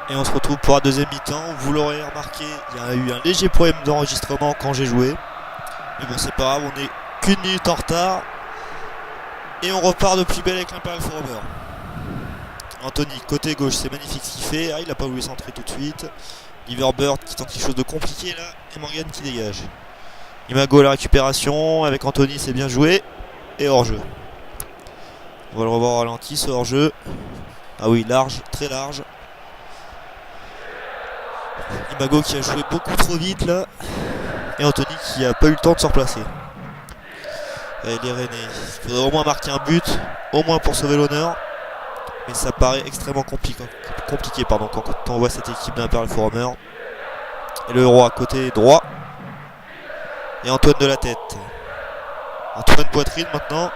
Et on se retrouve pour la deuxième mi-temps. Vous l'aurez remarqué, il y a eu un léger problème d'enregistrement quand j'ai joué. Mais bon, c'est pas grave, on est qu'une minute en retard. Et on repart de plus belle avec l'Imperial Forever. Anthony, côté gauche, c'est magnifique ce qu'il fait. Ah, il n'a pas voulu centrer tout de suite. Liverbird qui tente quelque chose de compliqué là. Et Morgan qui dégage. Imago à la récupération. Avec Anthony, c'est bien joué. Et hors-jeu. On va le revoir au ralenti, ce hors-jeu. Ah oui, large, très large. Imago qui a joué beaucoup trop vite là. Et Anthony qui a pas eu le temps de se replacer. Et les Rennais, il faudrait au moins marquer un but, au moins pour sauver l'honneur. Mais ça paraît extrêmement compliqué quand on voit cette équipe d'Imperial Forever. Et le roi côté droit. Et Antoine de la tête. Antoine poitrine maintenant.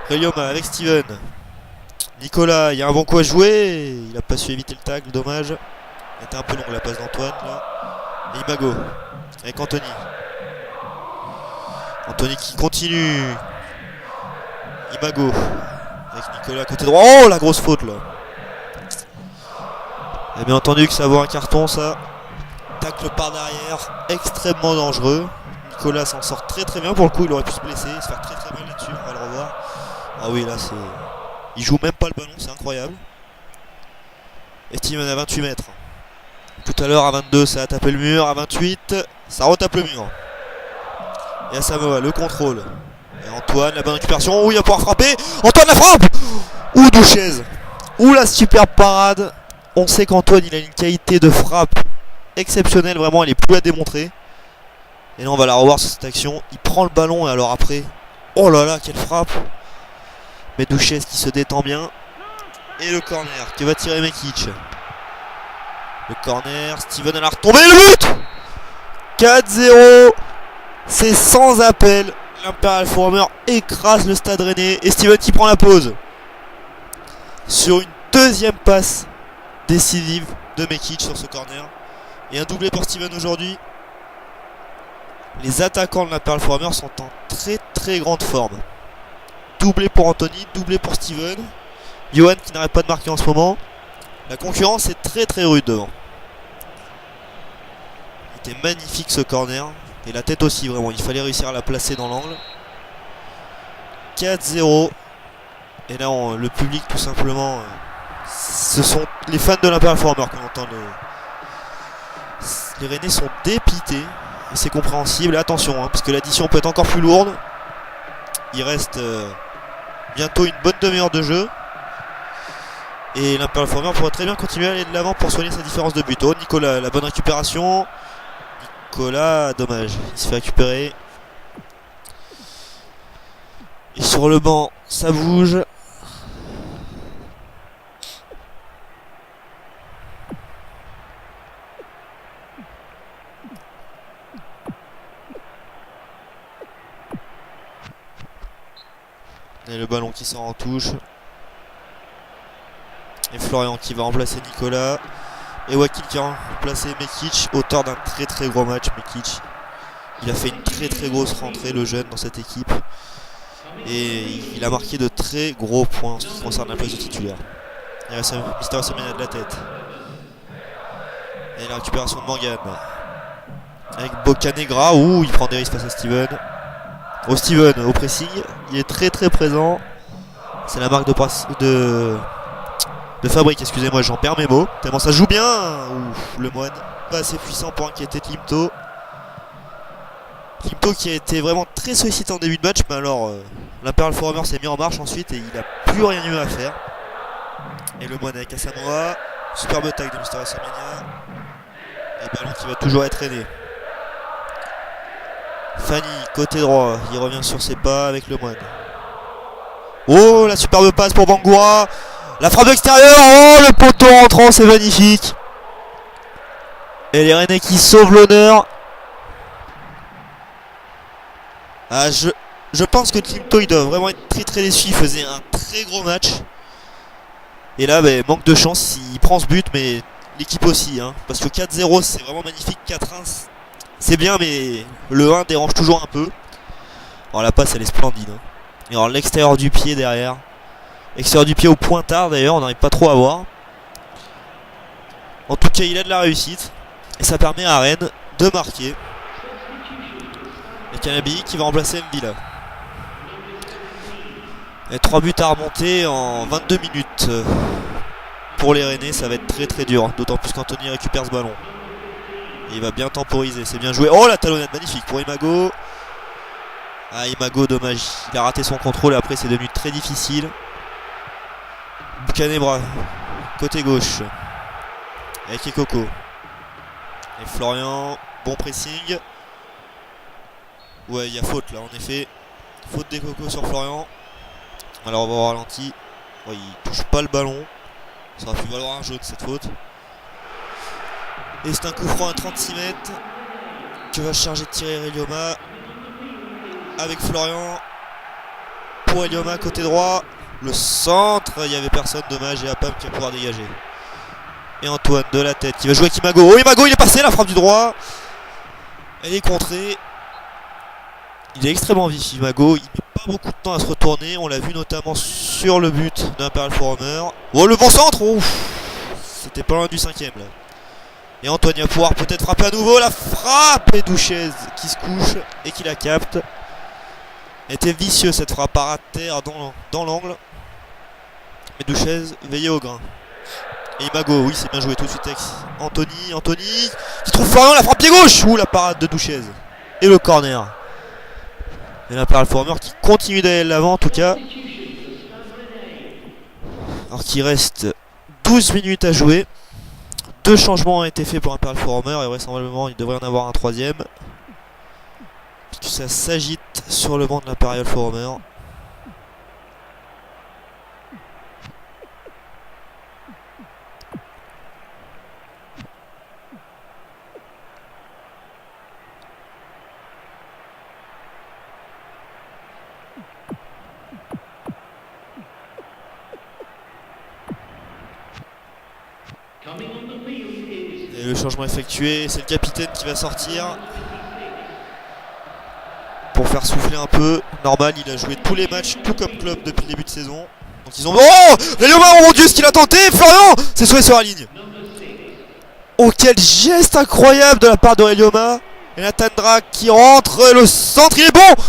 Relioma avec Steven. Nicolas, il y a un bon coup à jouer. Il n'a pas su éviter le tacle, dommage. Elle était un peu longue la passe d'Antoine là. Et Imago avec Anthony. Anthony qui continue. Imago avec Nicolas côté droit. Oh la grosse faute là. Et bien entendu que ça vaut un carton ça. Tacle par derrière, extrêmement dangereux. Nicolas s'en sort très très bien pour le coup, il aurait pu se blesser, se faire très très mal là-dessus, on va le revoir. Ah oui là c'est. Il joue même pas le ballon, c'est incroyable. Et Steven à 28 mètres. Tout à l'heure à 22 ça a tapé le mur, à 28 ça retape le mur. Et à Samoa le contrôle. Et Antoine la bonne récupération, où il va pouvoir frapper. Antoine la frappe. Ouh Douchez. Ouh la superbe parade. On sait qu'Antoine il a une qualité de frappe exceptionnelle, vraiment elle est plus à démontrer. Et là on va la revoir sur cette action. Il prend le ballon et alors après. Oh là là quelle frappe. Mais Douchez qui se détend bien. Et le corner qui va tirer Mekic. Le corner, Steven à la retombée, le but 4-0. C'est sans appel. L'Imperial Forever écrase le Stade Rennais. Et Steven qui prend la pause. Sur une deuxième passe décisive de Mekic sur ce corner. Et un doublé pour Steven aujourd'hui. Les attaquants de l'Imperial Forever sont en très très grande forme. Doublé pour Anthony, doublé pour Steven. Johan qui n'arrête pas de marquer en ce moment. La concurrence est très très rude devant. C'était magnifique ce corner. Et la tête aussi vraiment. Il fallait réussir à la placer dans l'angle. 4-0. Et là le public tout simplement. Ce sont les fans de l'Imperial Forever qu'on entend. Les Rennais sont dépités. Et c'est compréhensible. Et attention parce que l'addition peut être encore plus lourde. Il reste bientôt une bonne demi-heure de jeu. Et l'Imperial Forever pourrait très bien continuer à aller de l'avant pour soigner sa différence de but. Oh, Nicolas, la bonne récupération. Nicolas, dommage, il se fait récupérer. Et sur le banc, ça bouge. Et le ballon qui sort en touche. Et Florian qui va remplacer Nicolas. Et Wakil qui va remplacer Mekic, auteur d'un très très gros match. Mekic, il a fait une très très grosse rentrée, le jeune, dans cette équipe. Et il a marqué de très gros points en ce qui concerne la place de titulaire. Il reste Mister Semena de la tête. Et la récupération de Morgan. Avec Bocanegra, où il prend des risques face à Steven. Oh Steven, au pressing, il est très très présent. C'est la marque de Fabrique, excusez-moi, j'en perds mes mots. Tellement ça joue bien. Ouf, le moine, pas assez puissant pour inquiéter Klimto. Klimto qui a été vraiment très sollicité en début de match, mais alors l'Imperial Forever s'est mis en marche ensuite et il n'a plus rien eu à faire. Et le moine avec Asamoah. Superbe taille de Mister Semenya. Et ballon qui va toujours être aidé. Fanny, côté droit, il revient sur ses pas avec le moine. Oh, la superbe passe pour Bangoura. La frappe extérieure, oh le poteau rentrant, c'est magnifique. Et les Rennais qui sauvent l'honneur. Ah, je pense que Klimto il doit vraiment être très très déçu. Il faisait un très gros match. Et là, manque de chance, il prend ce but, mais l'équipe aussi. Parce que 4-0 c'est vraiment magnifique, 4-1 c'est bien, mais le 1 dérange toujours un peu. Alors la passe elle est splendide. Et alors l'extérieur du pied derrière. Extérieur du pied au pointard d'ailleurs, on n'arrive pas trop à voir. cas il a de la réussite. Et ça permet à Rennes de marquer. Et Canabi qui va remplacer Mvila. Et 3 buts à remonter en 22 minutes. Pour les Rennais, ça va être très très dur. D'autant plus qu'Anthony récupère ce ballon. Et il va bien temporiser, c'est bien joué. Oh la talonnade magnifique pour Imago. Ah Imago, dommage. Il a raté son contrôle et après c'est devenu très difficile. Canebra, côté gauche. Avec Ekoko. Et Florian, bon pressing. Ouais, il y a faute là en effet. Faute d'Ekoko sur Florian. Alors on va voir ralenti. Oh, il touche pas le ballon. Ça aurait pu valoir un jaune cette faute. Et c'est un coup franc à 36 mètres que va charger de tirer Elioma. Avec Florian. Pour Elioma côté droit. Le centre, il n'y avait personne, dommage. Et Apam qui va pouvoir dégager. Et Antoine de la tête qui va jouer avec Imago. Oh Imago il est passé, la frappe du droit. Elle est contrée. Il est extrêmement vif Imago. Il met pas beaucoup de temps à se retourner. On l'a vu notamment sur le but d'Imperial Forumer. Oh le bon centre. C'était pas loin du 5ème là. Et Antoine va pouvoir peut-être frapper à nouveau. La frappe et Douchez qui se couche et qui la capte. Était vicieux cette frappe à terre dans l'angle. Mais Douchez veillait au grain. Et Imago, oui c'est bien joué tout de suite avec Anthony qui trouve Florian, la frappe pied gauche. Ouh la parade de Douchez. Et le corner. Et l'Imperial Forumer qui continue d'aller de l'avant en tout cas. Alors qu'il reste 12 minutes à jouer. 2 changements ont été faits pour Imperial Forumer et vraisemblablement il devrait en avoir un 3ème. Puisque ça s'agite sur le banc de l'Imperial Forumer. Et le changement effectué, c'est le capitaine qui va sortir pour faire souffler un peu. Normal, il a joué tous les matchs, tout comme club depuis le début de saison. Donc ils ont... Oh Relioma, oh mon dieu, ce qu'il a tenté. Florian, c'est sauvé sur la ligne. Oh quel geste incroyable de la part de Relioma. Et Nathan Drake qui rentre, le centre, il est bon.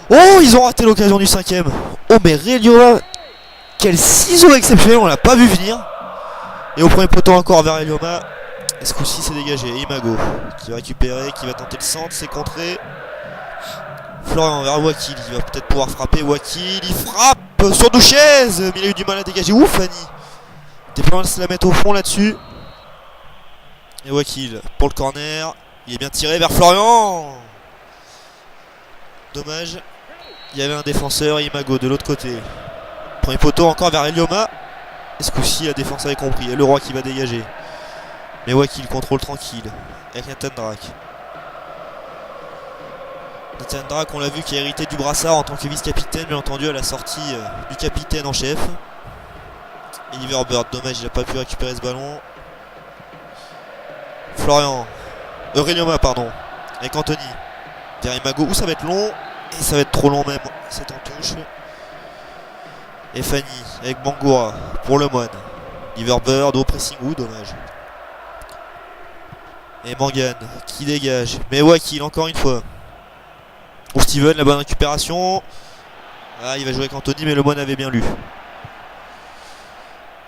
Oh, ils ont raté l'occasion du 5ème. Oh mais Relioma, quel ciseau exceptionnel, on l'a pas vu venir. Et au premier poteau encore vers Elioma. Et ce coup-ci c'est dégagé. Imago qui va récupérer, qui va tenter le centre, c'est contré. Florian vers Wakil, il va peut-être pouvoir frapper. Wakil, il frappe sur Douchez, mais il a eu du mal à dégager. Ouf Fanny. T'es pas loin de se la mettre au fond là-dessus. Et Wakil pour le corner. Il est bien tiré vers Florian. Dommage. Il y avait un défenseur et Imago de l'autre côté. Premier poteau encore vers Elioma. Et ce coup-ci, la défense avait compris. Et le roi qui va dégager. Mais Wakil contrôle tranquille. Avec Nathan Drake. Nathan Drake, on l'a vu, qui a hérité du brassard en tant que vice-capitaine, bien entendu, à la sortie du capitaine en chef. Et Liverbird, dommage, il n'a pas pu récupérer ce ballon. Florian. Relioma, pardon. Avec Anthony. Vers Imago. Où ça va être long. Et ça va être trop long même. C'est en touche. Et Fanny avec Bangoura pour le moine. Liverbird au pressing, dommage. Et Mangan qui dégage. Mais Wakil encore une fois. Pour Steven, la bonne récupération. Ah, il va jouer avec Anthony, mais le moine avait bien lu.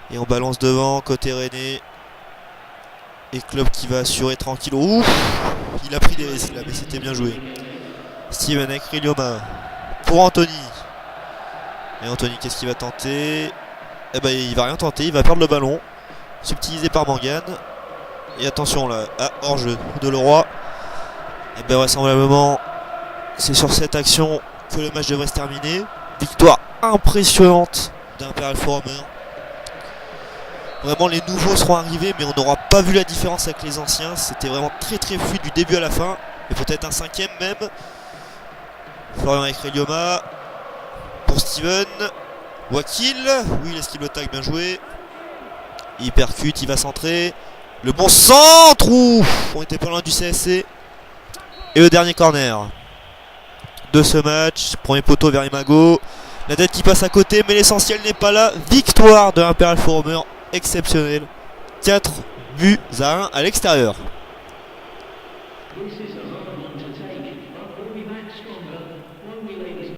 Et on balance devant, côté Rennais. Et Club qui va assurer tranquille. Ouf, il a pris des risques là, mais c'était bien joué. Steven avec Relioma. Pour Anthony. Et Anthony, qu'est-ce qu'il va tenter? Eh ben, il va rien tenter, il va perdre le ballon. Subtilisé par Mangan. Et attention là, hors-jeu de Leroy. Et ben vraisemblablement, c'est sur cette action que le match devrait se terminer. Victoire impressionnante d'Imperial Forumer. Vraiment, les nouveaux seront arrivés, mais on n'aura pas vu la différence avec les anciens. C'était vraiment très très fluide du début à la fin. Et peut-être un 5ème même. Florian avec Relioma. Pour Steven. Wakil. Oui, il esquive le tag, bien joué. Il percute, il va centrer. Le bon centre. Ouf, on était pas loin du CSC. Et le dernier corner de ce match. Premier poteau vers Imago. La tête qui passe à côté, mais l'essentiel n'est pas là. Victoire de l'Imperial Forumer. Exceptionnel. 4 buts à 1 à l'extérieur. This is a hard one to take, but we'll be back stronger, won't we, ladies?